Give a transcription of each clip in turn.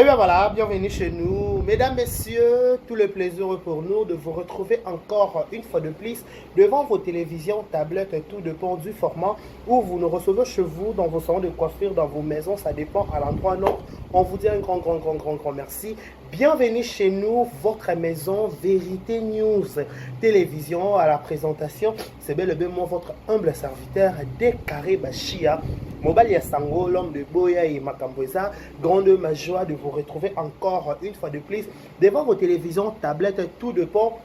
Et bien voilà, bienvenue chez nous. Mesdames, messieurs, tout le plaisir pour nous de vous retrouver encore une fois de plus devant vos télévisions, tablettes, tout dépend du format où vous nous recevez chez vous, dans vos salons de coiffure, dans vos maisons, ça dépend à l'endroit nôtre. On vous dit un grand merci. Bienvenue chez nous, votre maison Vérité News Télévision. À la présentation, c'est bel et bien moi, votre humble serviteur, Décaré Bachia. Mobali Sango, l'homme de Boya et Makambweza, grande ma joie de vous retrouver encore une fois de plus devant vos télévisions, tablettes, tout dépend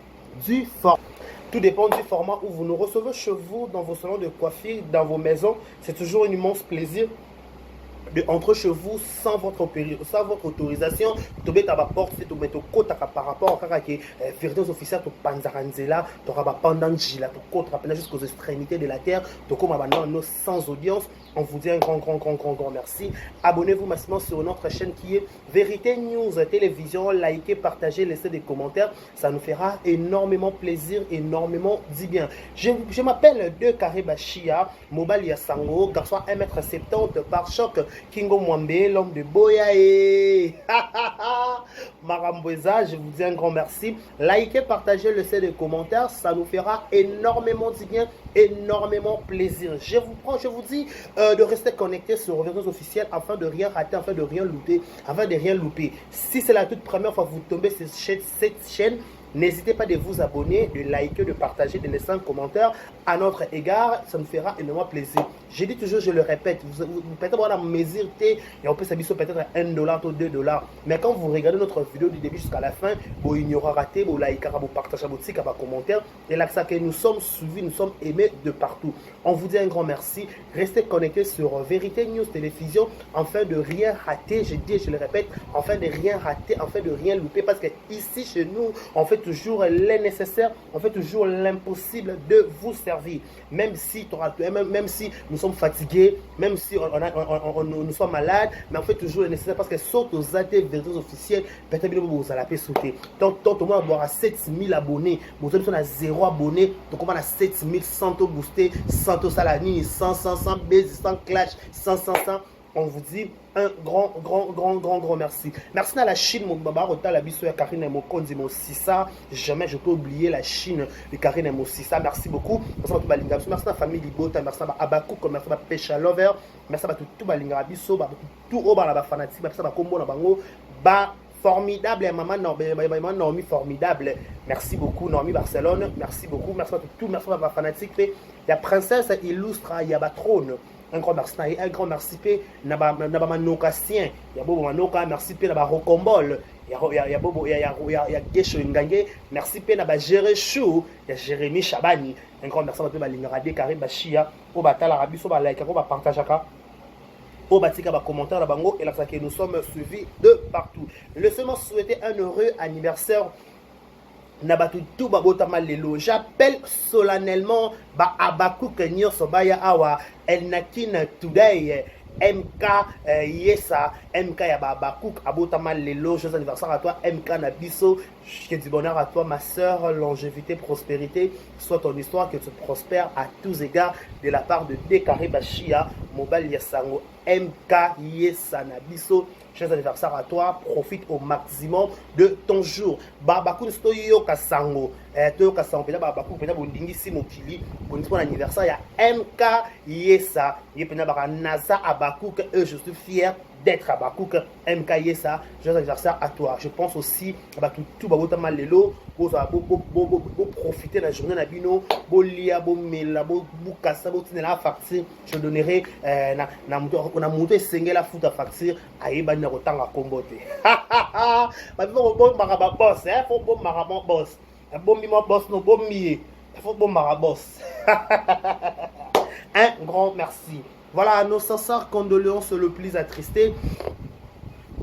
du format. Tout dépend du format où vous nous recevez chez vous, dans vos salons de coiffure, dans vos maisons. C'est toujours un immense plaisir de entrer chez vous sans votre autorisation. Tomber à la porte, c'est tomber au côté par rapport à que vérité officielle to panzaranzela, to raba pendant gila, to côté jusqu'aux extrémités de la terre, to comme maintenant sans audience. On vous dit un grand merci. Abonnez-vous massivement sur notre chaîne qui est Vérité News Télévision. Likez, partagez, laissez des commentaires. Ça nous fera énormément plaisir, énormément dit bien. Je m'appelle Décaré Bachia, Mobali Sango, garçon 1m70 par choc. Kingo Mwambe, l'homme de Boya et Marambweza, je vous dis un grand merci. Likez, partagez, laissez des commentaires, ça nous fera énormément du bien, énormément plaisir. Je vous dis de rester connecté sur les réseaux officiels afin de rien rater, afin de rien louper, afin de rien louper. Si c'est la toute première fois que vous tombez sur cette chaîne, n'hésitez pas de vous abonner, de liker, de partager, de laisser un commentaire à notre égard. Ça nous fera énormément plaisir. Je dis toujours, je le répète, vous peut-être avoir la mesure et on peut s'habiller peut-être à $1 ou $2. Mais quand vous regardez notre vidéo du début jusqu'à la fin, vous ignorez raté, vous likez, vous partagez, vous tirez, vous commentaire. Et là, ça que nous sommes suivis, nous sommes aimés de partout. On vous dit un grand merci. Restez connectés sur Vérité News Télévision afin de rien rater. Je dis, je le répète, afin de rien rater, afin de rien louper. Parce que ici, chez nous, on fait toujours les nécessaires, on fait toujours l'impossible de vous servir. Même si nous sommes fatigués, même si nous sommes malades, mais on fait toujours le nécessaire parce que sauf aux vérités officielles, peut-être que vous allez sauter. Tant au moins avoir 7000 abonnés, vous avez 0 abonnés, donc on a 7100 boostés, 100 salani, 100 base, 100 clash, 100. On vous dit un grand merci. Merci à la Chine, mon baba, rota la biso ya Karine Mokonzi Mosissa. Jamais je peux oublier la Chine de Karine Mosissa. Merci beaucoup. Merci à la famille Libota, merci à Abakouk, merci à Pesha Lover, merci à tout Balinga biso, tout au bas la fanatique, merci à Combo na bango, ba formidable, maman Naomi formidable. Merci beaucoup Naomi Barcelone, merci beaucoup, merci à tout, merci à la fanatique, la princesse illustre, il y a trône. Un grand merci na ba manokasien ya bobo manoka, merci pe na ba rokombol ya bobo ya gesho ngange, merci pe na ba Jéréchou ya Jérémy Chabani. Un grand merci pe ba lingara Décaré Bachia o batala rabiso ba like ko ba partageaka au batika ba commentaire la bango et là que nous sommes suivis de partout. Laissez-moi souhaiter un heureux anniversaire. Nabatu tout babota malelo. J'appelle solennellement ba Abakouk Nyos Baya Awa El Nakin Today MK Yesa MK ya ba Abakouk abota malelo. Joyeux anniversaire à toi MK Nabiso. Je dis bonheur à toi ma soeur, longévité, prospérité, soit ton histoire que tu prospères à tous égards de la part de Décaré Bachia, Mobali Yasango MK Yesa Nabiso. Joyeux anniversaire à toi, profite au maximum de ton jour. Babakou Stoyo Kasango, Toyo Kasango, Pena Babakou, Pena Bondingisi Mokili, pour ton anniversaire, il y a MK Yesa, il y a Pena Nasa Abakouk, et je suis fier d'être Abakouk, MK Yesa. Joyeux anniversaire à toi. Je pense aussi à tout Babota Malelo, pour profiter de la journée Nabino, Bolia, Bomela, Bokassa, Botinela facture. Je donnerai, on a monté Sengela foot à facture, à Ebana Rotang à Kombote. Mais bon maraba boss, hein, faut bon maraba boss. Un bon mimo boss, non bon mié. Il faut bon marabos. Un grand merci. Voilà, nos sincères condoléances le plus attristés.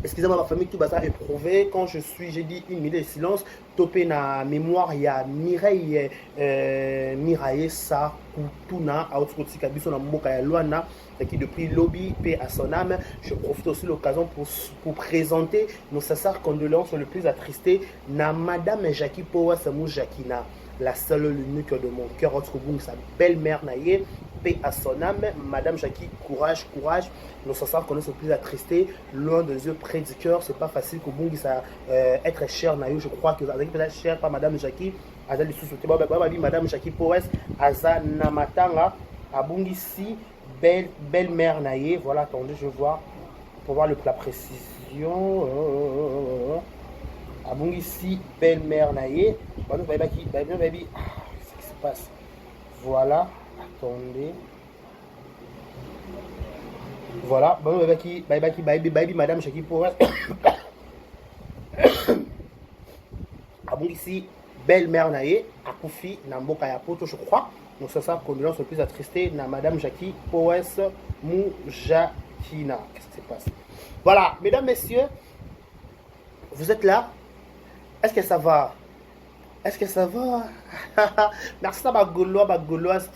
Excusez-moi, ma famille, tout ça éprouvé. Quand j'ai dit une minute de silence, topé na mémoire, il y a Mireille Sa Kutuna, à autre côté, Kabiso na Mboka ya Luana, qui depuis lobby paix à son âme. Je profite aussi de l'occasion pour présenter nos sincères condoléances le plus attristés. Na Madame Jackie Powa Samou Jakina, la seule l'unique de mon cœur, autre boum, sa belle-mère Naye. paix à son âme. Madame Jackie, courage, courage. Nos sœurs connaissent le plus attristés, loin des yeux, près du cœur. C'est pas facile que bon, ça être cher, Nayo. Je crois que avec peut-être cher par Madame Jackie. Aza li sous Madame Jackie Powes, Aza Namatanga, Abungisi, belle-mère Naye. Voilà, attendez, je vois pour voir la précision. Abungisi, belle-mère Naye. Qu'est-ce qui se passe? Voilà, attendez. Voilà, Madame Jackie Powes. Abungisi, belle-mère Naye, Akoufi, Namboka Yapoto, je crois. Donc ça, condoléances le plus attristé, na Madame Jackie Powes Moujakina. Qu'est-ce qui se passe? Voilà, mesdames, messieurs, vous êtes là? Est-ce que ça va? Est-ce que ça va? Merci à Bagolois,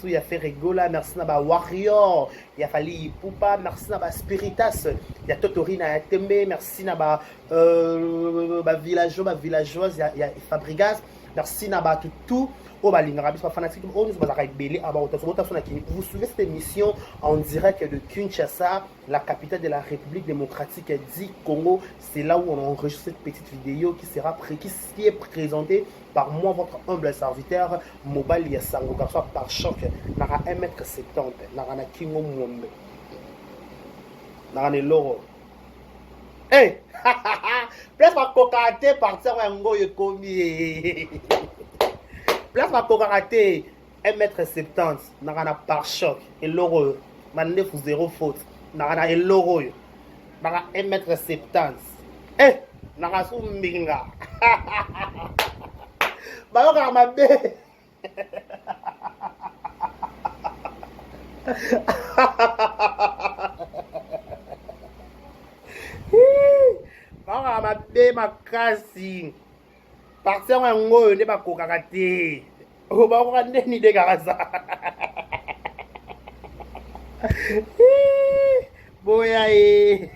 il a fait rigola. Merci à Warrior, il a fallu Poupa. Merci à Spiritas, il y a Totorina, il y a Tembe. Merci à villageoise, il y a Fabrigas. Merci à tout. Vous suivez cette émission en direct de Kinshasa, la capitale de la République démocratique du Congo. C'est là où on enregistre cette petite vidéo qui est présentée par moi, votre humble serviteur, Mobile Yasango, garçon par choc, nara 1m70, nara na kingo mwombe, nara ne loro. Hey! Place ma kokate partir à ngo yekomi. Place ma kokate 1m70, nara na par choc, et loro, mané fou zéro faute, nara na et loro, nara 1m70. Hey! Nara sou mbinga. Bayoka mabe. Bayoka mabe makasi. Partir en ngo ne ba kokaka te. O ba ko ndeni de garasa. Boya e.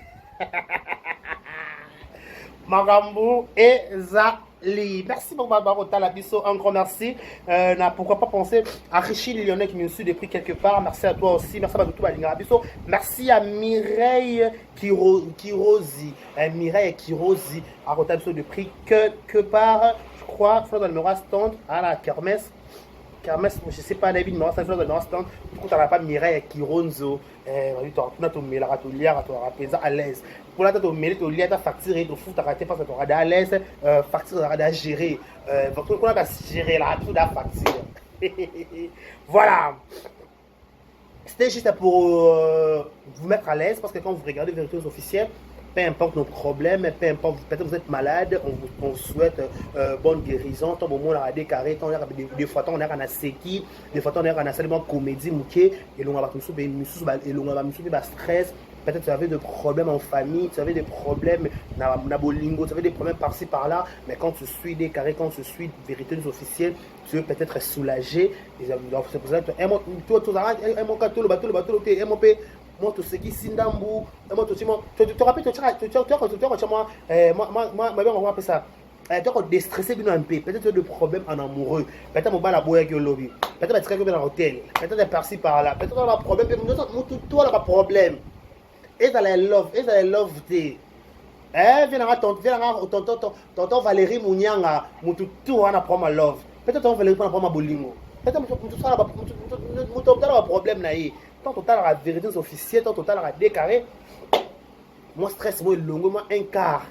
Magambu Ezali. Merci pour Babarota Labisso. Un grand merci. Pourquoi pas penser à Richie Lyonnais qui me suit depuis quelque part. Merci à toi aussi. Merci à tout Labisso. Merci à Mireille Kirozi. Mireille Kirozi à Rotabisso depuis quelque part. Je crois, dans le numéro stand à la kermesse. Kermesse, je ne sais pas, David, mais ça fait dans le stand. Du coup, tu n'as pas Mireille Kironzo. Tu as à l'aise. Pour la tête au milieu, tu as facturé, tu as raté parce que tu as à l'aise, facture à gérer. Tu as gérer la facture. Voilà. C'était juste pour vous mettre à l'aise parce que quand vous regardez Vérités officielles, peu importe nos problèmes, peu importe, peut-être vous êtes malade, on vous souhaite bonne guérison. Tant au moins on a des carrés, des fois on a un seki, des fois on a un seulement comédie mouké, et l'on va tout et l'on va me stress. Peut-être tu avais des problèmes en famille, tu avais des problèmes na bolingo, tu avais des problèmes par-ci par-là, mais quand tu suis des carrés, quand tu suis Vérités officielles, tu veux peut-être être soulagé. C'est pour ça que moi tout ce qui sindambu moi tout tu te rappelles tu moi ça tu déstressé bien un peu peut-être tu as des problèmes en amoureux peut-être mon bal à boire avec le lobby peut-être tu as dans l'hôtel peut-être par-ci par-là peut-être tu as un problème toi tu as un problème et dans les love day viens tonton Valérie Mounianga mutu tout on a problème à love peut-être on Valérie prend problème à bolingo peut-être mutu un problème là tant total à la vérité officielle, tant total à la décarré. Moi, stress, moi, longuement, un quart.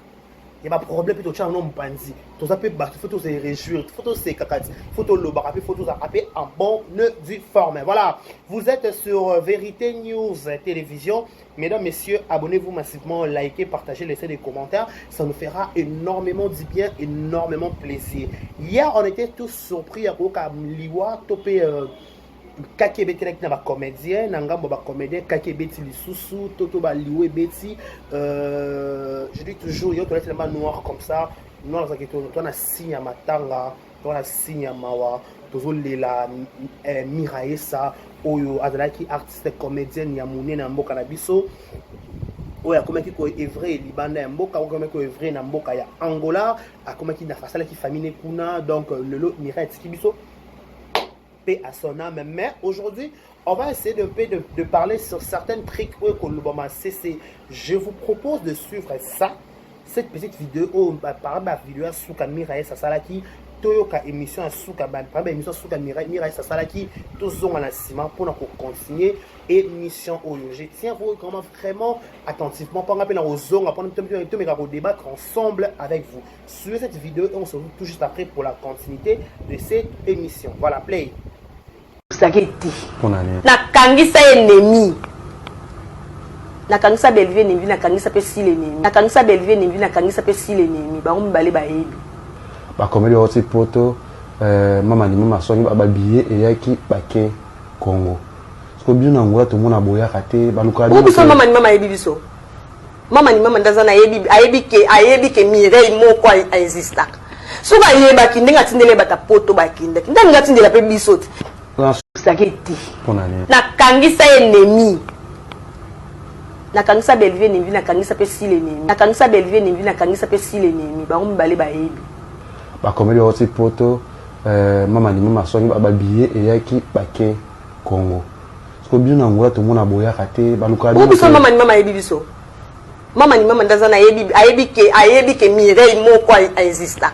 Il y a un problème, puis tu as un homme bandit. Tu as il faut se réjouir, il faut se cacati, il faut te l'obar, il faut te rappeler en bonne due forme. Voilà, vous êtes sur Vérité News Télévision. Mesdames, messieurs, abonnez-vous massivement, likez, partagez, laissez des commentaires. Ça nous fera énormément du bien, énormément plaisir. Hier, on était tous surpris à Liwa, topé. Kaki beti na ba comédien ngambo ba comédien kaki beti lisusu toto ba liwe beti je dis toujours yo toilette tellement noir comme ça noir ça qui to na signe ya matanga to na signe ya mawa tozo lela Miraesa oyo azalaki artiste comédienne ya munene na mboka na biso oyo akomaki ko evre libanda ya mboka akomaki ko evre na mboka ya Angola akomaki na fasala ki famille kuna donc lelo Miraesa tiki biso à son âme. Mais aujourd'hui, On va essayer de parler sur certains trucs. Je vous propose de suivre ça, cette petite vidéo. Par ma vidéo à Souka Mirae Sasalaki, Toyoka émission à Souka, par émission Souka Mirae Sasalaki, tous ont un ciment pour continuer émission Oyo. Je tiens vous vraiment attentivement pour rappeler aux zones, pour débattre ensemble avec vous. Suivez cette vidéo et on se retrouve tout juste après pour la continuité de cette émission. Voilà, play. Nakangisa ennemi nakangisa Bellevue ennemi nakangisa pe si l'ennemi nakangisa Bellevue ennemi nakangisa pe si l'ennemi bango mibale bayebi bakomeli oti poto mama ni mama songi babiye eyaki bake Congo siko bino na ngola to mona boya kate baluka biso biso mama ni mama yebi biso mama ni mama ndazana ayebi ke Mireille moko exista suka yeba kindinga tindele bata poto bakinda ndanga tindela pe biso nakangisa ennemi nakangisa Bellevue ennemi nakangisa pe si l'ennemi nakangisa Bellevue ennemi nakangisa pe si l'ennemi bango mibale bayebi bakomeli oti poto mama ni mama songi babiye eyaki bake Congo siko bino na ngola to mona boya kate baluka biso mama ni mama yebi biso mama ni mama ndazana ayebi ke Mireille moko exista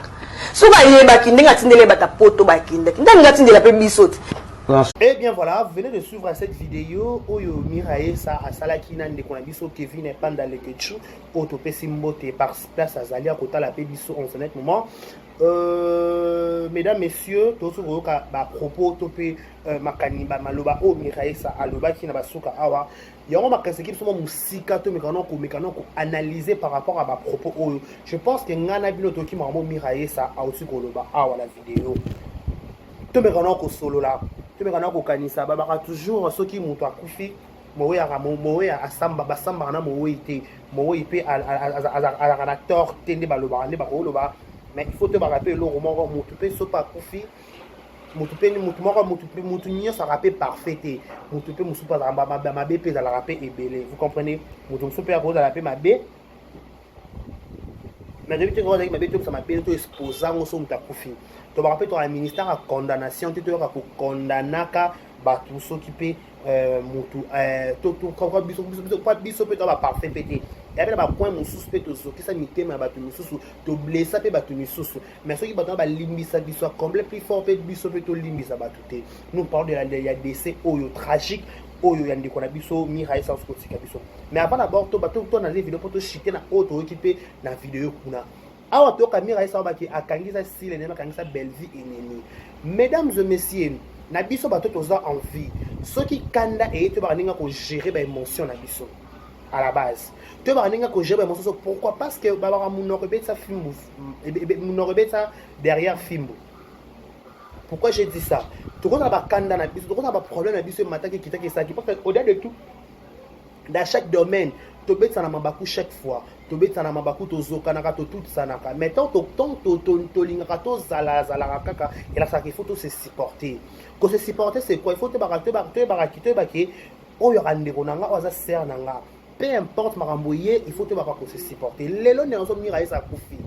suka yeba kindinga tindele bata poto bakinda ndanga tindela pe biso. Eh bien voilà, vous venez de suivre cette vidéo Oyo Mirae sa asalaki na ndeko na biso Kevin Panda Lekechu Otopé Simbote par place Azalia Kota la biso en ce moment. Mesdames, messieurs, tous ba propos topé makaniba maloba o Mirae sa aloba ki na basuka awa. Yango makaseki biso musika to mekano ko analyser par rapport à ba propos oyo. Je pense que ngana bino toki mamo Mirae sa auti koloba awa la vidéo. To mekano ko solo la. Tu me connais kokanisa babaka toujours ceux qui montent à koufi mowe ya asamba basamba na mowe ite mowe ipe à la tort tende baloba ne bakoloba mais il faut te rappeler le roman mutu pe so pa koufi mutu pe mutu moko mutu nyo ça rappelle parfait mutu pe musu pa ma be pe za la rappel ebele vous comprenez mutu musu pe à cause de la pe ma be mais depuis que ma be to ça m'appelle to exposant so mutu koufi. Tu vas rappeler ton ministère à condamnation, tu dois condamner tout ce qui peut tout parfait pété. Et après ba point mon suspect to so qui ça mité ma batu mususu to blessa pe batu mususu mais ceux qui battent ba limbisa biso comble plus fort pe biso pe to limbisa batute. Nous parlons de la décès oyo tragique oyo yandi kona biso Mirae sa skotika biso. Mais avant d'abord to bato to na vidéo pour to chiter na auto équipé na vidéo kuna. Awa toka Mirae sa baki akangisa si l'ennemi akangisa Bellevue ennemi. Mesdames et messieurs, na biso bato toza en vie. Ceux qui kanda et te baninga ko gérer ba émotion na biso à la base. Te baninga ko gérer ba émotion pourquoi parce que baba mon rebeta fimbo mon rebeta derrière fimbo. Pourquoi j'ai dit ça? Tout qu'on a ba kanda na biso, tout qu'on a ba problème na biso matin qui kita qui ça qui parce que au-delà de tout dans chaque domaine tobet ça na mabaku chaque fois tobet ça na mabaku tozoka na to tout ça na mais tant to linga to zala kaka et là ça qu'il faut tout se supporter que se supporter c'est quoi il faut te barater baki o yo randeko nanga oza ser nanga peu importe maramboye il faut te barater se supporter lelo ne ozo Mirae sa kufi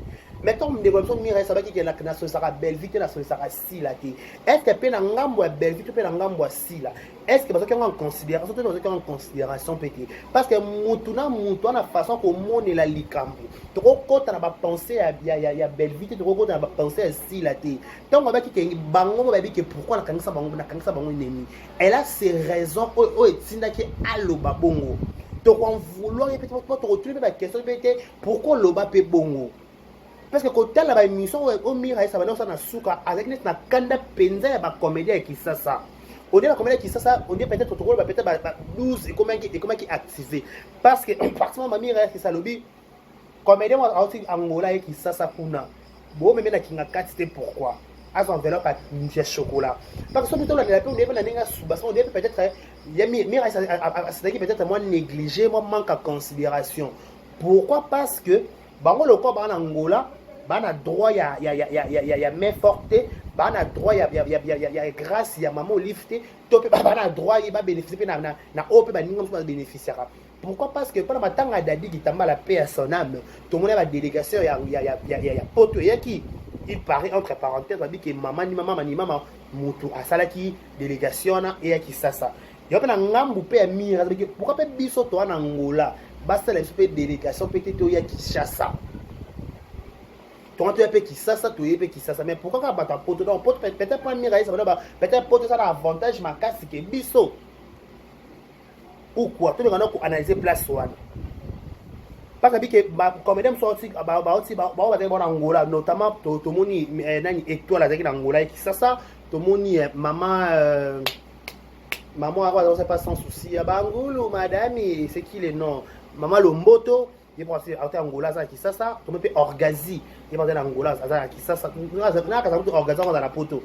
mettons me développement Mirae sa baki que la nation sera belle vite la nation sera si la ki est-ce que pe na ngambo ya belle vite pe na ngambo ya si la est-ce que parce que en considération tout parce que en considération petit parce que mutu na façon ko mone la likambo to ko kota na ba penser ya belle vite to ko kota na ba penser si la ti donc on va ki bango ba bi que pourquoi na kangisa bango ennemi elle a ses raisons o etinda ki aloba bongo to ko vouloir peut-être to retrouver la question peut-être pourquoi loba pe bongo. Parce que quand tu as la émission au Mirae ça va dans na suka avec na kanda penza ya ba comédien qui ça on dit la comédie qui ça on dit peut-être protocole peut-être 12 et comment qui activé parce que pratiquement ma Mirae c'est ça lobby comédien moi aussi Angola qui ça kuna bon même na kinga 4 c'était pourquoi as enveloppe à un chocolat parce que plutôt la on dit na ninga subasa on dit peut-être il y a Mirae c'est peut-être moins négligé moi manque à considération pourquoi parce que bango le corps en Angola bana droit ya main forte bana droit ya grâce ya maman lifté topé bana droit il va bénéficier na op ba ninga mso bénéficiera pourquoi parce que pendant matanga dadi kitamba la paix à son âme tout le monde a délégation ya poto yaki il paraît entre parenthèses dit que maman ni maman mutu asalaki délégation na et yaki sasa Il y a un ngambu pe mira pourquoi pe biso to en Angola basta la pe délégation peut-être il y a Kinshasa. Toi tu es pe Kinshasa tu es pe Kinshasa mais pourquoi ka bata poto donc poto peut-être pas mira ça peut-être poto ça a avantage makasi que biso ou quoi tu dois analyser place one. Parce que comme mesdames sorti Angola notamment to moni nani étoile avec Angola qui ça to moni maman on sait pas sans souci Bangulu madame c'est qui le nom maman Lomboto il pense à Angola ça qui ça to me Orgazi il pense à Angola ça qui ça na ka ça Orgazi dans la poto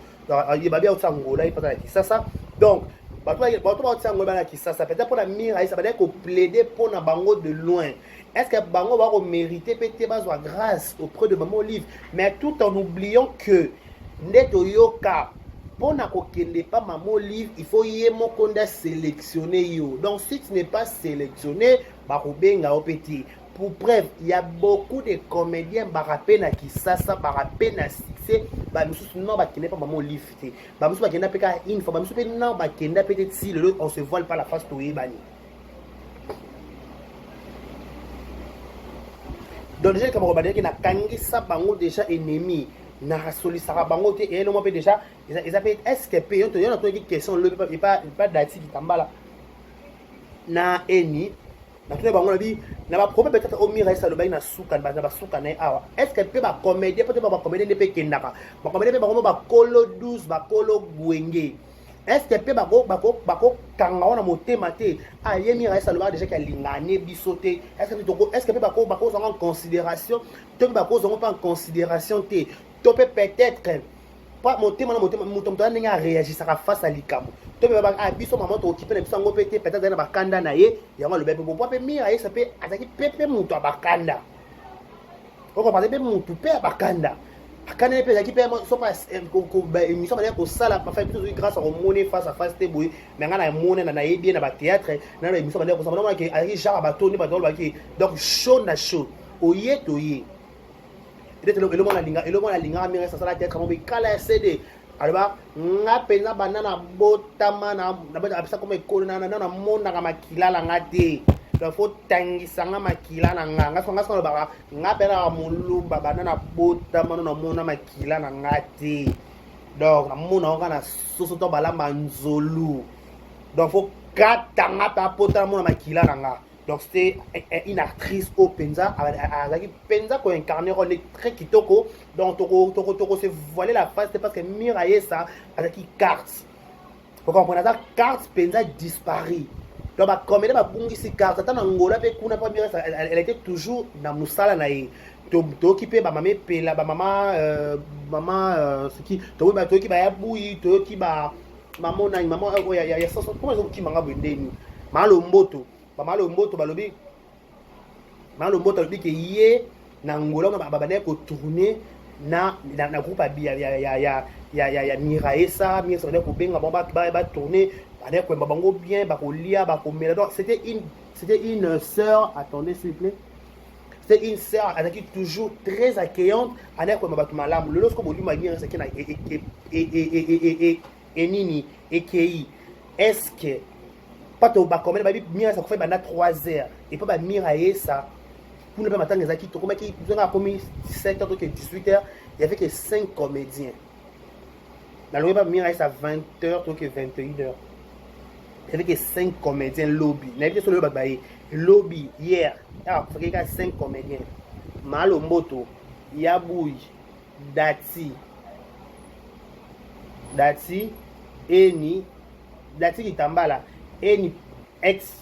il va bien au Angola il pense à qui ça donc peut-être pour la mire ça veut dire qu'on plaider pour na bango de loin. Est-ce que bango va mériter peut-être besoin grâce auprès de maman Olive, mais tout en oubliant que neto yoka pour na kokende pas maman Olive, il faut y mon konda sélectionner yo. Donc si tu n'es pas sélectionné, ba rubenga opeti. Pour preuve, il y a beaucoup de comédiens barapé na Kisasa, barapé na succès, ba musu non ba kende pas maman Olive té. Ba musu ba kenda peka une fois, ba musu pe non ba kenda peut-être si le on se voile pas la face to yebani. Donc déjà comme on va dire que na kangisa bango déjà ennemi na solisaka bango te et non peut déjà ils appellent est-ce que paye on a une question le pas dati qui tambala na eni na tuna bango na bi na ba problème peut-être au mira ça le baina suka na ba suka na awa est-ce que peut ba comédien peut-être ba comédien ne peut kendaka ba comédien ba ba kolo 12 ba kolo gwenge. Est-ce que peut bako kanga on a motema te a yemi resa le déjà qu'elle lingane bisoté est-ce que peut bako en considération te bako pas en considération te to peut-être pas motema mutomto ninga réagir ça face à likamo to be ba biso maman to occupé na biso ngo peut-être na bakanda na ye yango le bebe bo pe mi a ça peut attaquer pepe muto abakanda ko pas be mutu pe abakanda akane pe qui peut so pas émission ba ko sala pa faire plutôt grâce au monnaie face à face te boy mais ngana monnaie na yebi na ba théâtre na émission ba ko ça ba que avec genre ba toni ba dolba qui donc show na show oye toye peut-être le mona linga mi resta sala théâtre mo be kala CD alba ngapena banana botama na ba abisa comme école na mona ka makilala ngate il faut tangisanga makila na nganga songa ba ngapela mulumba banana botama na mona makila na ngate donc na mona ngana soso to balamba nzolu donc faut katanga pa pota mona makila na nga donc c'est une actrice au penza avec penza ko incarner rôle très kitoko donc toko se voiler la face c'est parce que Miraye ça avec carte vous comprenez ça carte penza disparu. Donc ba comédie ba bungi si carte ta na ngola pe kuna pa Miraye elle était toujours na musala na ye to occupé ba mamé pela ba maman ce qui to ba to ki ba ya bui to ki ba maman na maman ya ça comment ils ont ki manga bendeni malo mboto balobi malo mboto lobi ke ye na ngola ba ba ko tourner na groupe ya Miraye ça ko benga ba tourner ba ko bango bien ba ko lia ba ko mela donc c'était une sœur attendez s'il vous plaît c'était une sœur qui toujours très accueillante avec ko ba malam le lorsque bolu ma bien c'est que na et nini et ki est-ce que pas to ba comédie ba Miraye ça ko fait bana 3 heures et pas ba Miraye ça pour ne pas m'attendre les to comme qui ont commis 17h que 18h il y avait que 5 comédiens dans le ba Miraye ça 20h to que 21h il y avait que 5 comédiens lobby n'avait sur le babaye lobby hier il y a 5 comédiens Malo Mboto Yaboui Dati Eni Dati Kitambala Eni ex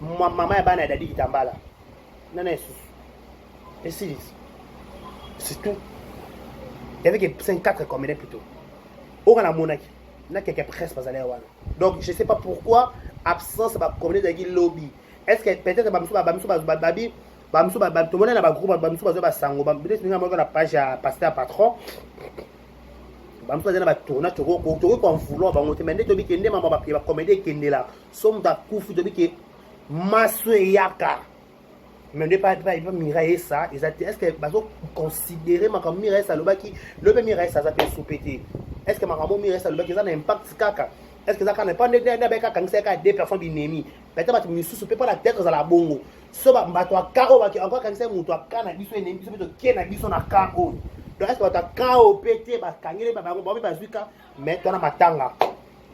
maman bana Dadi Kitambala non et c'est tout il y avait que 5-4 comédiens plutôt on a monaki na quelques presse pas aller wana donc je sais pas pourquoi absence ba comédien de lobby est-ce que peut-être ba tout le monde na ba groupe ba sango ba peut-être nga mo na page à pasteur patron ba mso na ba tourna to ko vouloir ba ngote mais to bi kende ma ba comédien kende là somme da kufu to bi ke maso yaka mais ne pas Miraye ça est-ce que bazo considérer ma comme Miraye ça le Miraye ça peut sous-péter est-ce que ma Miraye ça le baki ça a un impact kaka est-ce que ça quand pas deux personnes ennemies peut-être que misusu peut pas la tête dans la bongo so ba bato akao ba encore quand c'est muto akana biso ennemi biso to kena biso na kao donc est-ce que bato akao pété ba kangele ba ba zuka mais toi na matanga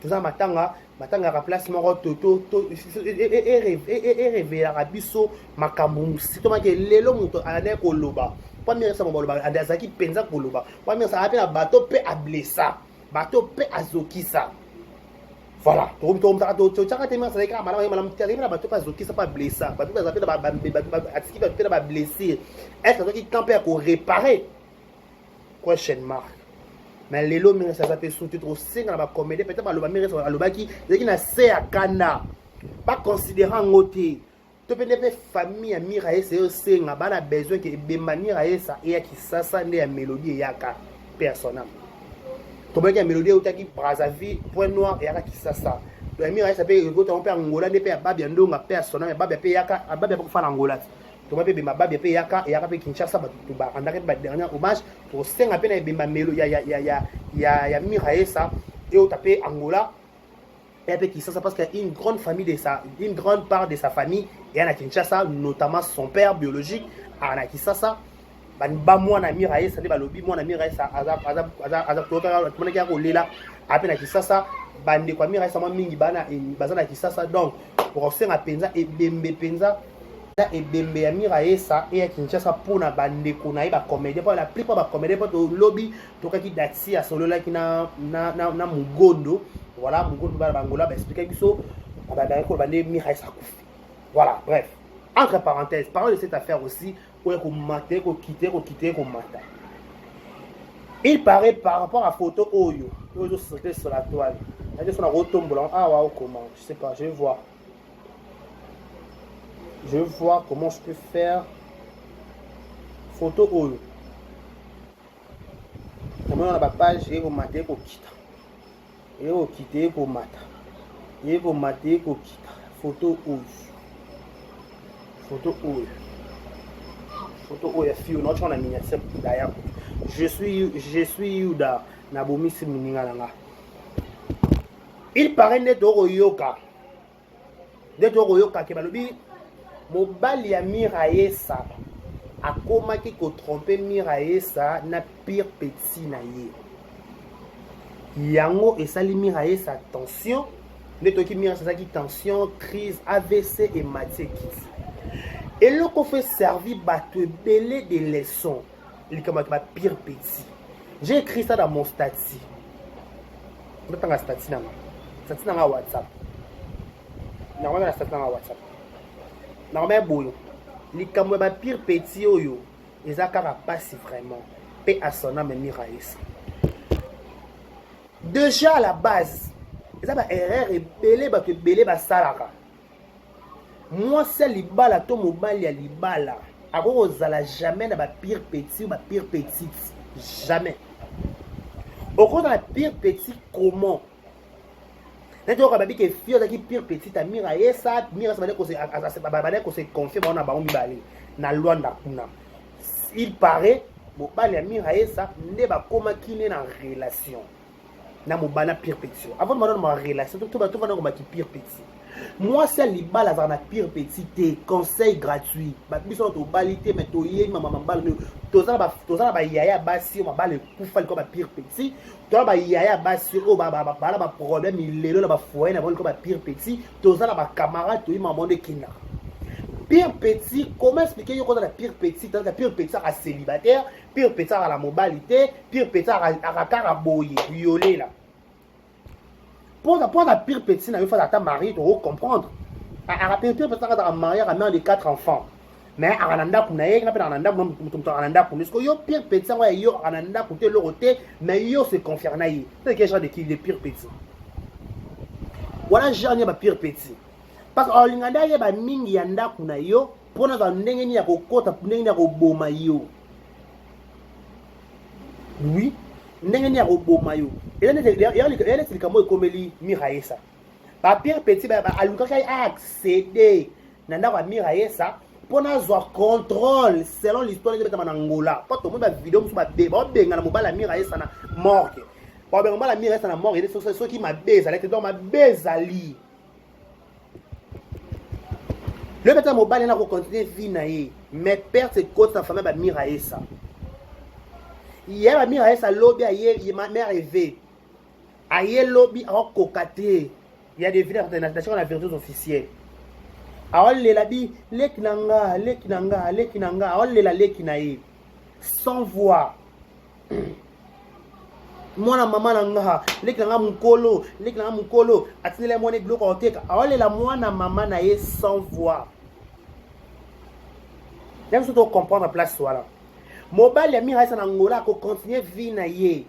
tout ça matanga à place moko toto et révéler biso makambu si to ma ke lelo muto ane ko loba pas mieux ça mo loba andazaki penza ko loba pas mieux ça appelle bato pe a blessa bato pe azokisa. Voilà, tu as été blessé, est-ce que tu as pour réparer? Question mark. Mais les lots, ça s'appelle sous-titre aussi dans la comédie, peut-être que le na se akana pas considérant ngoté. Tu peux pas famille à mirailler c'est aussi nga bana besoin que bemani railler ça et qui ça ne mélodie yaka personnel. Tu peux que mélodie ou taki Brazzaville point noir et yaka qui ça. Le mirailler ça peut écouter on peut Angola ne peut pas bien ndonga personnel babia pe yaka babia pour faire Angola. Tu peux be babia pe yaka et yaka pe Kinshasa ba tu ba andaka ba dernier hommage pour senga pe na bemba mélodie ya mirailler ça et au taper Angola. Et puis qui ça parce qu'il y a une grande famille une grande part de sa famille et à Kinshasa notamment son père biologique à Kinshasa ba moi na mirailler ça ba lobi moi na mirailler ça azap toka tuna kia ko lela après na Kinshasa bande kwa mirailler ça mingi bana bazana Kinshasa donc pour senga penza et bembe penza et bembe ya mirailler ça et à Kinshasa pour na bande ko na ba comédie pour la plupart ba comédie pour lobby toka ki dati ya solo la ki na mugondo. Voilà, mon groupe de Bangola va expliquer que voilà, bref. Entre parenthèses, parlons de cette affaire aussi, où il faut quitter. Il paraît par rapport à la photo Oyo, Oyo circulé sur la toile. Il y a un retour blanc. Ah, ouais, comment? Je sais pas, je vais voir. Je vais voir comment je peux faire photo Oyo. Comment on a la page, je vais vous mater pour quitter. Yeko quitter ko mata. Yeko mater ko kita. Photo rouge. Photo ya fio non chona miniature d'ailleurs. Je suis Yuda Nabomi Simininga langa. Il paraît netoro yoka. Netoro yoka ke balobi mobali ya Miraesa akomaki ko tromper Miraesa na pire petit na ye. Yango et salimi raye sa tension netoki mira sa qui tension crise AVC et matekis et le qu'on fait servir bateau belé des leçons il comme ma pire petit j'ai écrit ça dans mon statut ndanga statut na WhatsApp normalement la statut na WhatsApp normalement boyo li comme ma pire petit oyo ezaka pas si vraiment pe asona me mira ça. Déjà à la base, ça va erreur et belé ba salaka. Moi c'est libala to mobile ya libala. Ako ozala jamais na ba pire petit ou ba pire petite, jamais. Au cours de la pire petite comment? N'est-ce pas que fille qui pire petite a mira ça ko se confie on a ba mibale na Luanda kuna. Il paraît mobile ya mira ça ne ba koma kine na relation. Na mobana pire petit avant de ma relation tout va qui pire petit moi c'est libala za na pire petit te conseil gratuit ba biso to balité mais to yé mama mbala to za ba yaya basi ma bale kufa ko ba pire petit to ba yaya basi o ba problème il lelo ba foyer na ko ba pire petit to za ba camarade to yima monde kina pire petit comment expliquer yo ko la pire petit dans la pire petit à célibataire pire petit à la mobilité pire petit à caraboyer violer là pour la pire petit il faut attendre marié pour comprendre à pire petit à marié à mère de 4 enfants mais à ananda kuna yé na pe ananda mutumto ananda kuna est-ce que yo pire petit ouais yo ananda côté le côté mais yo se confirme na yé c'est quel genre de qui de pire petit voilà genre ba pire petit parce que olinganda ye ba mingi ya ndaku na yo pona za ndenge ni ya kokota ndenge ni ya koboma yo oui ndenge ni ya koboma yo ele c'est comme komeli miraesa ba pire petit ba aluka kai accéder na ndaku ya miraesa pona zo contrôle selon l'histoire de Angola pas tout le monde ba vidéo musu ba benga na mobala miraesa na morgue Probablement la mire reste en mort, il est ceux qui m'a baisé, elle était dans ma baisali. Le matin mon bal n'a pas continué vie naïe, mais père c'est côté sa famille ba mire à ça. Hier la mire à ça lobby hier ma mère rêvé. Aïe lobby en cocaté. Il y a des vidéos de natation la version officielle. Alors les labi lekinanga alors les la lekinaïe sans voix. Mwana mama nanga lekinanga mukolo atinele mwana biloko oteka awale la mwana mama na ye sans voix. Même si tu comprends la place voilà. Mobile ya mira sana ngola ko continuer vie na ye.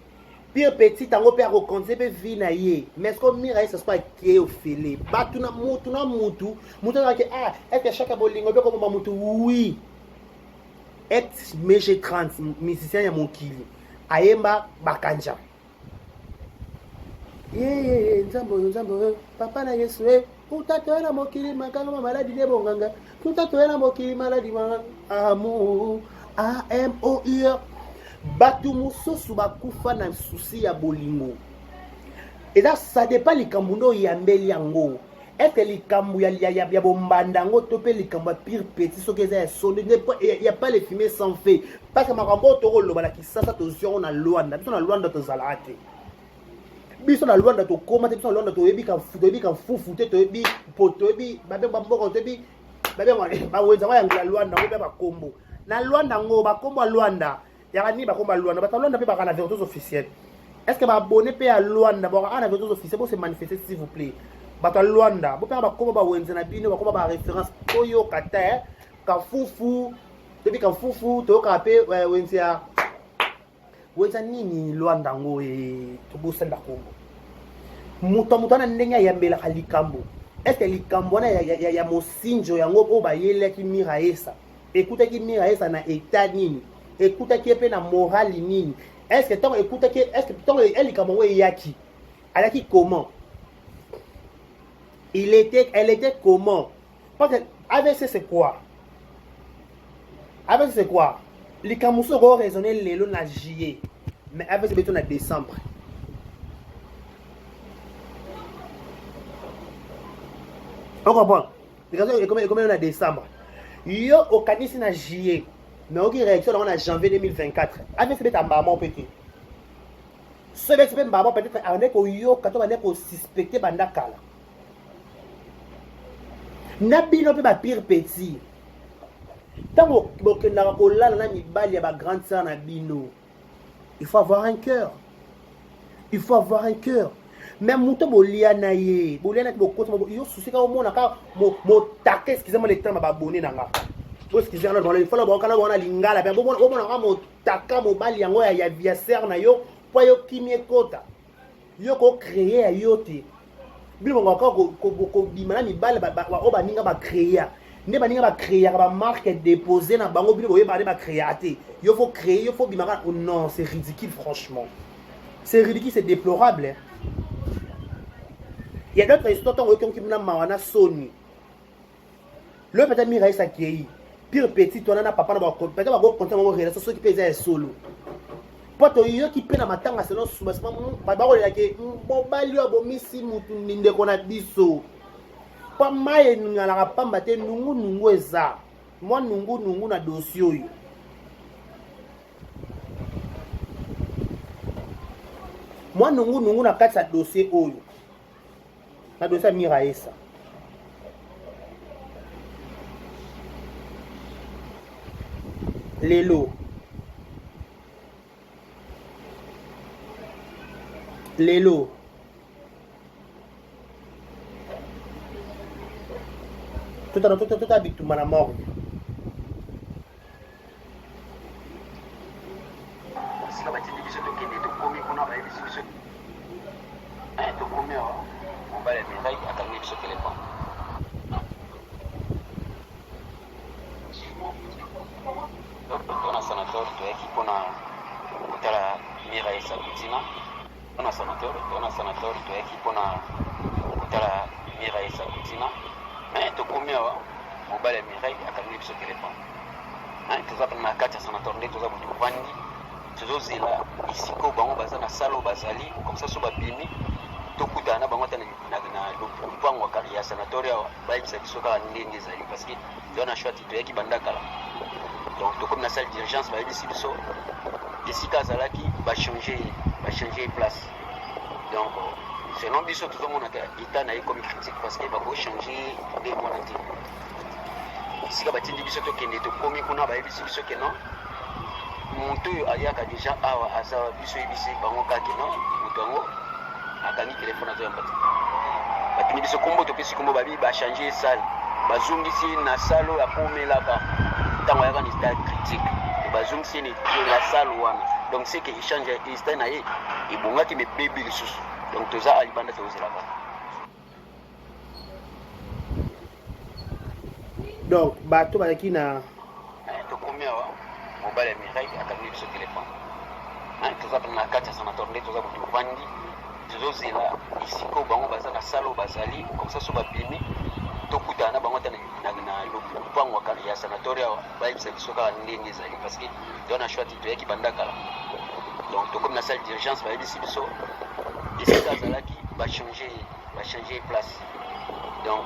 Pire petit tango père ko continuer vie na ye. Mais ce que mira ça soit qui au félé. Batu na mutu na ke ah est-ce que chaque bolingo be comme mutu oui. Ex MG30 musicien ya mokili. Ayemba bakanja. Nzambo papa na Yesu utatoela mokili makanga maladi de bonganga utatoela mokili maladi amour AMOUR batu mususu bakufa na souci ya bolingo et ça dépend likambo ndo yambeli yango est-ce que likambo ya bombanda ngo to pe likambo pire petit soki eza sonde il y a pas les fumées sans feu parce que makambo to koloba la kisasa to zion na Luanda biso na Luanda to zalate biso na Luanda to koma te biso na Luanda to yebi ka fufu te to yebi poto yebi babe bamboko to yebi babe ba wenza wa yangla Luanda ngo ba kombo na Luanda ngo ba kombo Luanda ya ni ba kombo Luanda ba Luanda pe ba kana vertus officielle est-ce que ba abonné pe à Luanda ba ana vertus officielle pour se manifester s'il vous plaît ba Luanda bo pe ba kombo ba wenza na bino ba kombo ba référence toyo kata ka fufu yebi ka fufu to ka pe wenza weza nini Luanda ngo tobosenda kombo muto na ndenge ya mbela likambo est-ce que likambo na ya mosinjo yango o ba yeleki mira esa écoute ki mira esa na état nini écoute ki pe na morale nini est-ce que tant écoute ki est-ce que tant elle likambo we yaki alaki comment elle était comment parce que AVC c'est quoi AVC c'est quoi likambo so go raisonner lelo na juillet mais AVC beton na décembre on comprend likambo comme na décembre yo au kanisi na juillet mais aucune réaction dans janvier 2024 AVC beton mbama petit ce AVC beton mbama peut-être avec yo quand on est suspecté bandakala na bino pe ba pire petit tant que na kolala na mibali ya ba grande sœur na bino il faut avoir un cœur même muto bolia na ye bolia na bokota yo souci ka omona ka mo take excusez-moi le temps ba abonné nanga excusez-moi dans le faut la bokana bona lingala pe bona ka mo taka mo bali yango ya via sœur na yo po yo kimie kota yo ko créer yo te bilo ngaka ko bimana mibali ba o ba ninga ba créer ne ba ninga ba créer ba marque déposer na bango bilo boye ba créer il faut créer il faut bimara oh non c'est ridicule franchement c'est ridicule c'est déplorable hein. Il y a d'autres histoires qui m'ont mawana soni le peut-être mira ça qui pire petit toi na papa na ba peut-être ba go compter mo relation ceux qui pèse solo poto yo qui pe na matanga selon soubasement ba ba la ke bo bali bo misi mutu ndinde kona biso pa maye ngala pamba te nungu eza moi nungu na dossier oyo moi nungu na kati sa dossier oyo na dossier mira esa lelo tout habitu mana morgue tozozela isiko bango baza na salo bazali comme ça so babimi tokutana bango ata na lupango ya sanatoria bayebisa biso kaka ndenge ezali parce que toza na choix ti toyaki banda kala donc tokomi na salle d'urgence bayebisi biso esika azalaki bachange place donc selon biso tozomonaka état na ye comme critique parce que bakochange nde mwana te esika batindi biso tokende tokomi kuna bayebisi biso ke non moto oyo ayaka déjà awa aza biso yebisi bango kake non moto yango akangi telefone azoyamba te batindi biso kombo topesi kombo babi bachange sale bazongisi na salo ya komelaka ntango ayaka na état critique bazongisi na sale wana donc c'est que échange état na ye ebongaki mebebi lisusu donc toza alibanda tozelaka donc bato bazalaki na tokomi awa mobali ya Mireille akangi biso telefone toza na kati ya sanatoire nde toza tovandi tozozela isiko bango baza na salo bazali comme ça so babimi tokutana bango ata na lupango ya sanatoria bayebisa biso kaka ndenge ezali parce que toza na choix ti toyaki banda kala donc tokomi na salle d'urgence bayebisi biso esika azalaki bachange place donc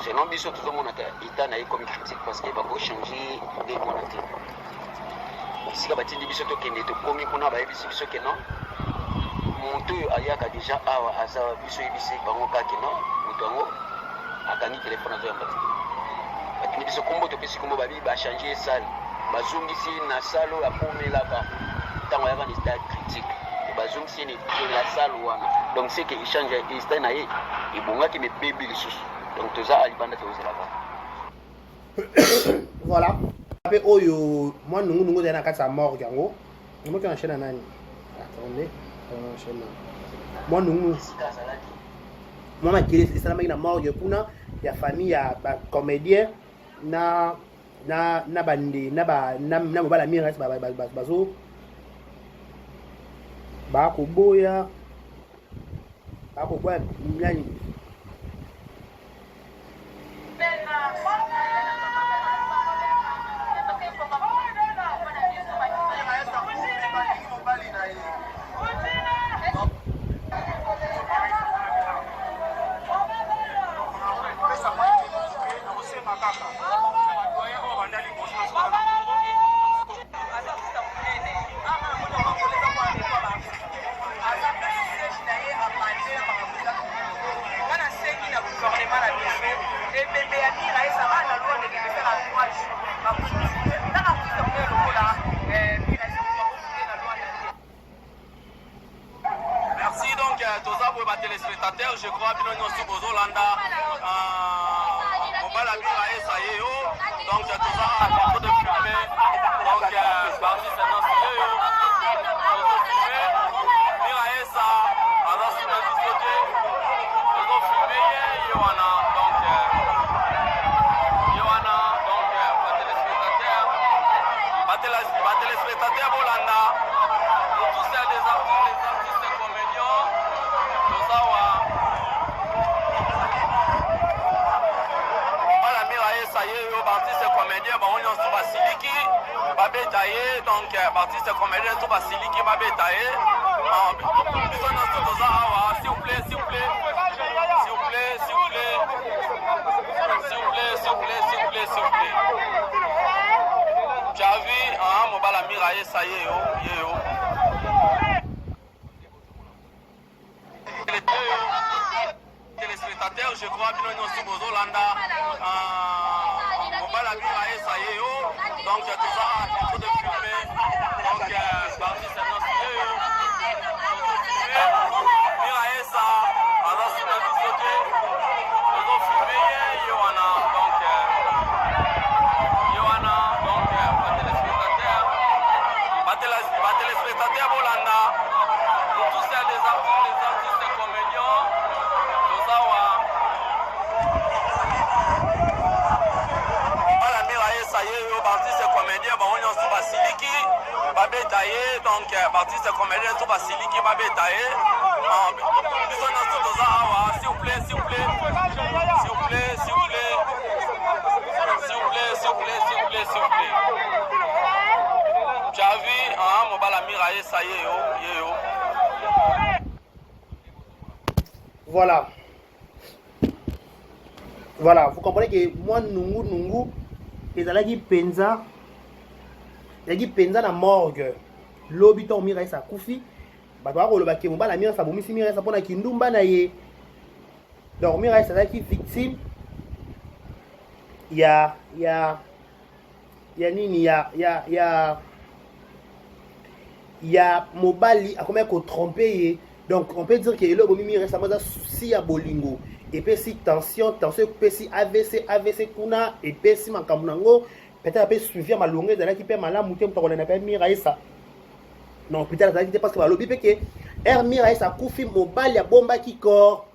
selon biso tozomonaka état na ye comme critique parce que bakochange nde mwana te esika batindi biso tokende tokomi kuna bayebisi biso ke non moto oyo ayaka déjà awa aza biso yebisi bango kake non moto yango akangi telefone azoyamba te batindi biso kombo topesi kombo babi bachange sale bazongisi na salo ya komelaka ntango ayaka na état critique bazongisi na sale wana donc c'est que échange état na ye ebongaki mebebi lisusu donc toza alibanda tozelaka voilà mpe oyo mwa nungunungu ezali na kati ya morgue yango moki na chaîne na nani attendez chaîne mwa nungu mwa makili esalamaki na morgue kuna ya famille ya bacomédien na bande na mobala mire bazo bakoboya nani Merci donc toza boye batelespectateur je crois bino nyonso bozolanda mobala bira esa ye yo donc toza apo de filme donc baartiste nyonso ye yo tozofilme bira esa aza sina biso te tozofilme ye wana donc batelespectateur bolanda tous les artistes comédiens tozawa bala mira esa ye yo baartiste comédien bango nyonso basiliki babeta ye donc baartiste comédien to basiliki babeta ye biso nyonso toza awa s'il vous plaît s'il vous plaît s'il vous plaît s'il vous plaît s'il vous plaît s'il vous plaît s'il vous plaît s'il vous plaît Javi mobala mira esa ye yo téléspectateurs je crois bino nyonso bozolanda mobala bira esa ye yo donc toza apo de filme donc baartiste nyonso ye yo tozofilme bira esa aza sina biso te tozofilme ye wana donc batelespectateur bolanda tous les artistes comédiens tozawa bala mira esa ye yo baartiste comédien bango nyonso basiliki babeta ye donc baartiste comédien to basiliki babeta ye biso nyonso toza awa s'il vous plaît s'il vous plaît s'il vous plaît s'il vous plaît s'il vous plaît s'il vous plaît s'il vous plaît s'il vous plaît Javi mobala Mirae, ça y est, yo. Voilà. Voilà, vous comprenez que moi, Nungu, et ça qui penza, il y a penza na morgue. L'obito Mirae sa koufi, bah toi le baké mba la Mirae sa bomi si Mirae sa pona kindumba na ye. Donc Mirae sa qui victime. Il y a Mobali a combien qu'on trompé. Donc on peut dire que le bomi récemment si à bolingo et puis si tension puis si AVC kuna et puis si mankamunango peut-être peut suivre ma longueur de là qui peut malade monter pour on appelle Mirae ça. Non peut-être ça parce que ba lobi que er Mirae ça koufi Mobali ya bomba qui corps.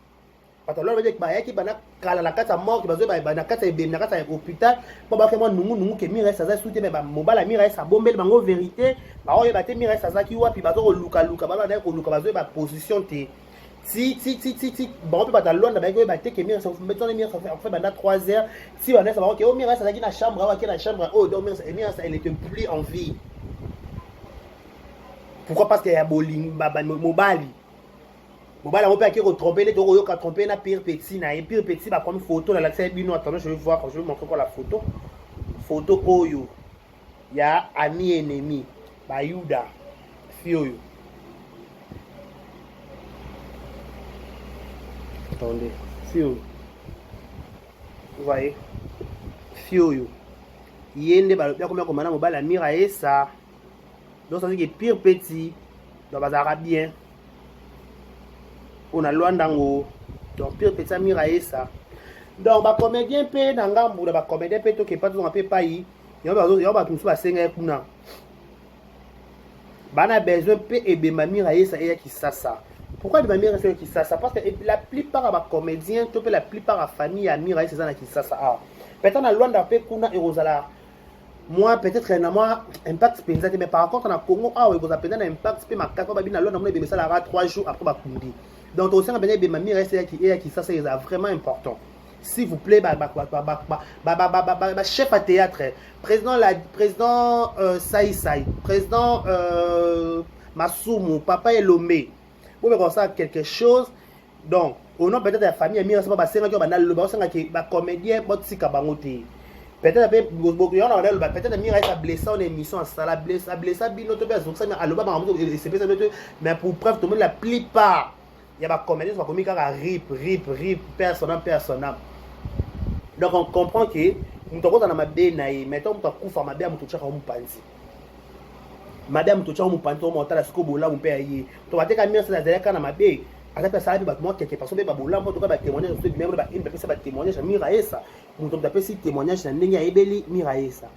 Parce que là, il y a la carte mort qui va na carte à l'hôpital. Pour que moi, nous, que Mirae Saza soutient, mais mobile Mirae sa bombe, le bango vérité. Bah, on y a battu Mirae Saza qui voit, puis bah, on luka, bah, position, si, bon, on peut pas dans l'onde, bah, on va battre que Mirae Saza, mettons les Mirae Saza, on fait maintenant 3 heures. Si on est, ça va, ok, oh, Mirae Saza qui dans la chambre, oh, donc Mirae Saza, elle était plus en vie. Pourquoi? Parce qu'il y a bowling, mobile. Mobile on peut acquérir tromper les taureaux qui tromper na pire petit na et pire petit va prendre photo dans l'accès bino attendez je vais voir je vais montrer quoi la photo oyo ya ami ennemi bayuda fioyo attendez fioyo vous voyez fioyo yende ba combien comme na mobile Mirae ça donc ça veut dire que pire petit donc bazara bien on a loin d'ango donc pire petit Mirae ça donc ba comédien pe na ngambu ba comédien pe to ke pas on pe payi yo ba tout ba senga kuna bana besoin pe e be Mirae ça et qui ça pourquoi be Mirae ça qui ça parce que la plupart ba comédien to pe la plupart a famille à Mirae ça na qui ça peut-être na loin d'apé kuna et rozala moi peut-être na moi impact penza mais par contre na Congo ah oui vous appelez un impact pe ma quatre ba bina loin na mo be ça la 3 jours après ba kundi. Donc au sein de ma mère qui ça c'est vraiment important. S'il vous plaît, chef à théâtre, président Saï, président Masumu, papa Elomé. Vous pouvez penser à quelque chose. Donc au nom peut-être de la famille Mirae c'est pas c'est que ba comédien botsika bangote. Peut-être peut-être Mirae a blessé en émission ça la blessé bino to bien ça mais aloba mais pour preuve tout le monde la plupart il y a des comédiens qui sont commis rip, personnel. Donc on comprend que nous avons dans ma bénaï, mettons que nous avons madame tout ça comme panzi. Madame tout ça comme panzi, on monte à la scobola, on peut y. Tu vas te calmer sur la dernière canne à ma bé. À la personne, moi quelques personnes, baboula, moi tu vas témoigner, je suis même une personne va témoigner, Mirae ça. Nous avons tapé si témoignage, c'est un ninja ebeli Mirae ça.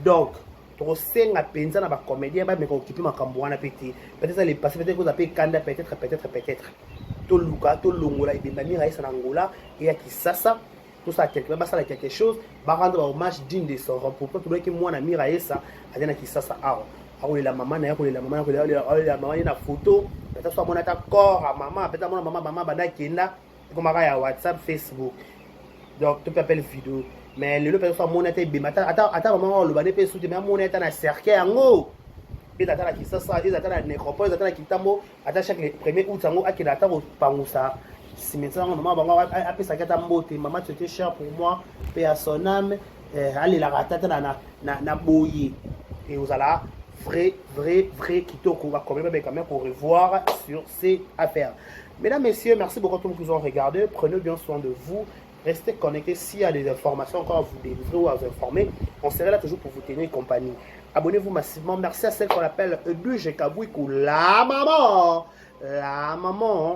Donc tosenga penza na ba comédien ba me ko occupé makambo wana pété peut-être ça les passer peut-être vous appelez kanda peut-être to luka to longola et ba Mirae ça nangola et ya kisasa tout ça quelque chose ba rendre hommage digne de son pour tout que moi na Mirae ça a na kisasa awo la maman na ko la maman na photo peut-être soit mon attaque corps à maman peut-être mon maman banda kenda comme ya WhatsApp Facebook donc tu peux appeler vidéo. Mais le peut soit mon été bimata attends maman le bané peut soutenir mais mon été na cercle ngo et attends qui ça et attends la nécropole attends qui tambo attends chaque premier août ngo akina attends pangusa si maintenant maman bango après ça kata mbote maman c'était cher pour moi paix à son âme aller la ratata na boyi et vous allez vrai kitoko va quand même pour revoir sur ces affaires. Mesdames messieurs, merci beaucoup à tous qui nous ont regardé, prenez bien soin de vous. Restez connectés s'il y a des informations encore à vous délivrer ou à vous informer. On serait là toujours pour vous tenir compagnie. Abonnez-vous massivement. Merci à celle qu'on appelle Edouge Kabouikou, la maman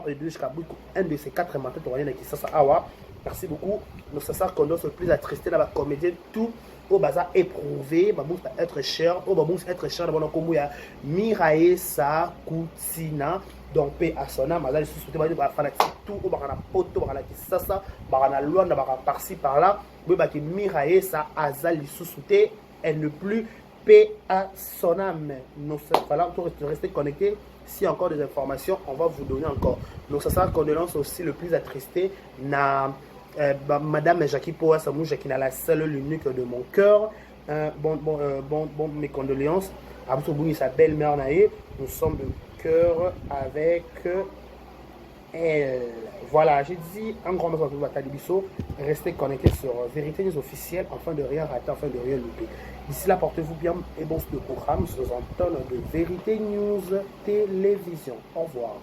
Edouge Kabouikou, un de ces 4 matins pour aller dans Kisasa Awa. Merci beaucoup. Nous sommes ça qu'on doit se plus attristé dans la comédie. Tout au bazar éprouvé, babous être cher, au babous être cher dans le ya Mirae sa Koutina. Donc paix à son âme, mazali sous-souté ba fanatique tout au barana poto barana Kisasa, barana Luanda barana par-ci par-là, ba ki Mirae sa azali sous-souté, elle ne plus paix à son âme. Nous voilà, pour rester connectés. Si encore des informations, on va vous donner encore. Donc ça sera condolence aussi le plus attristé na Madame Jackie Poa Samou Jackie n'a la seule l'unique de mon cœur mes condoléances à Bouni, sa belle-mère Naïe. Nous sommes de cœur avec elle. Voilà, j'ai dit un grand merci à tous les Bisso. Restez connectés sur Vérité News officielle afin de rien rater, afin de rien louper. D'ici là, portez-vous bien et bon programme sur un tonne de Vérité News Télévision. Au revoir.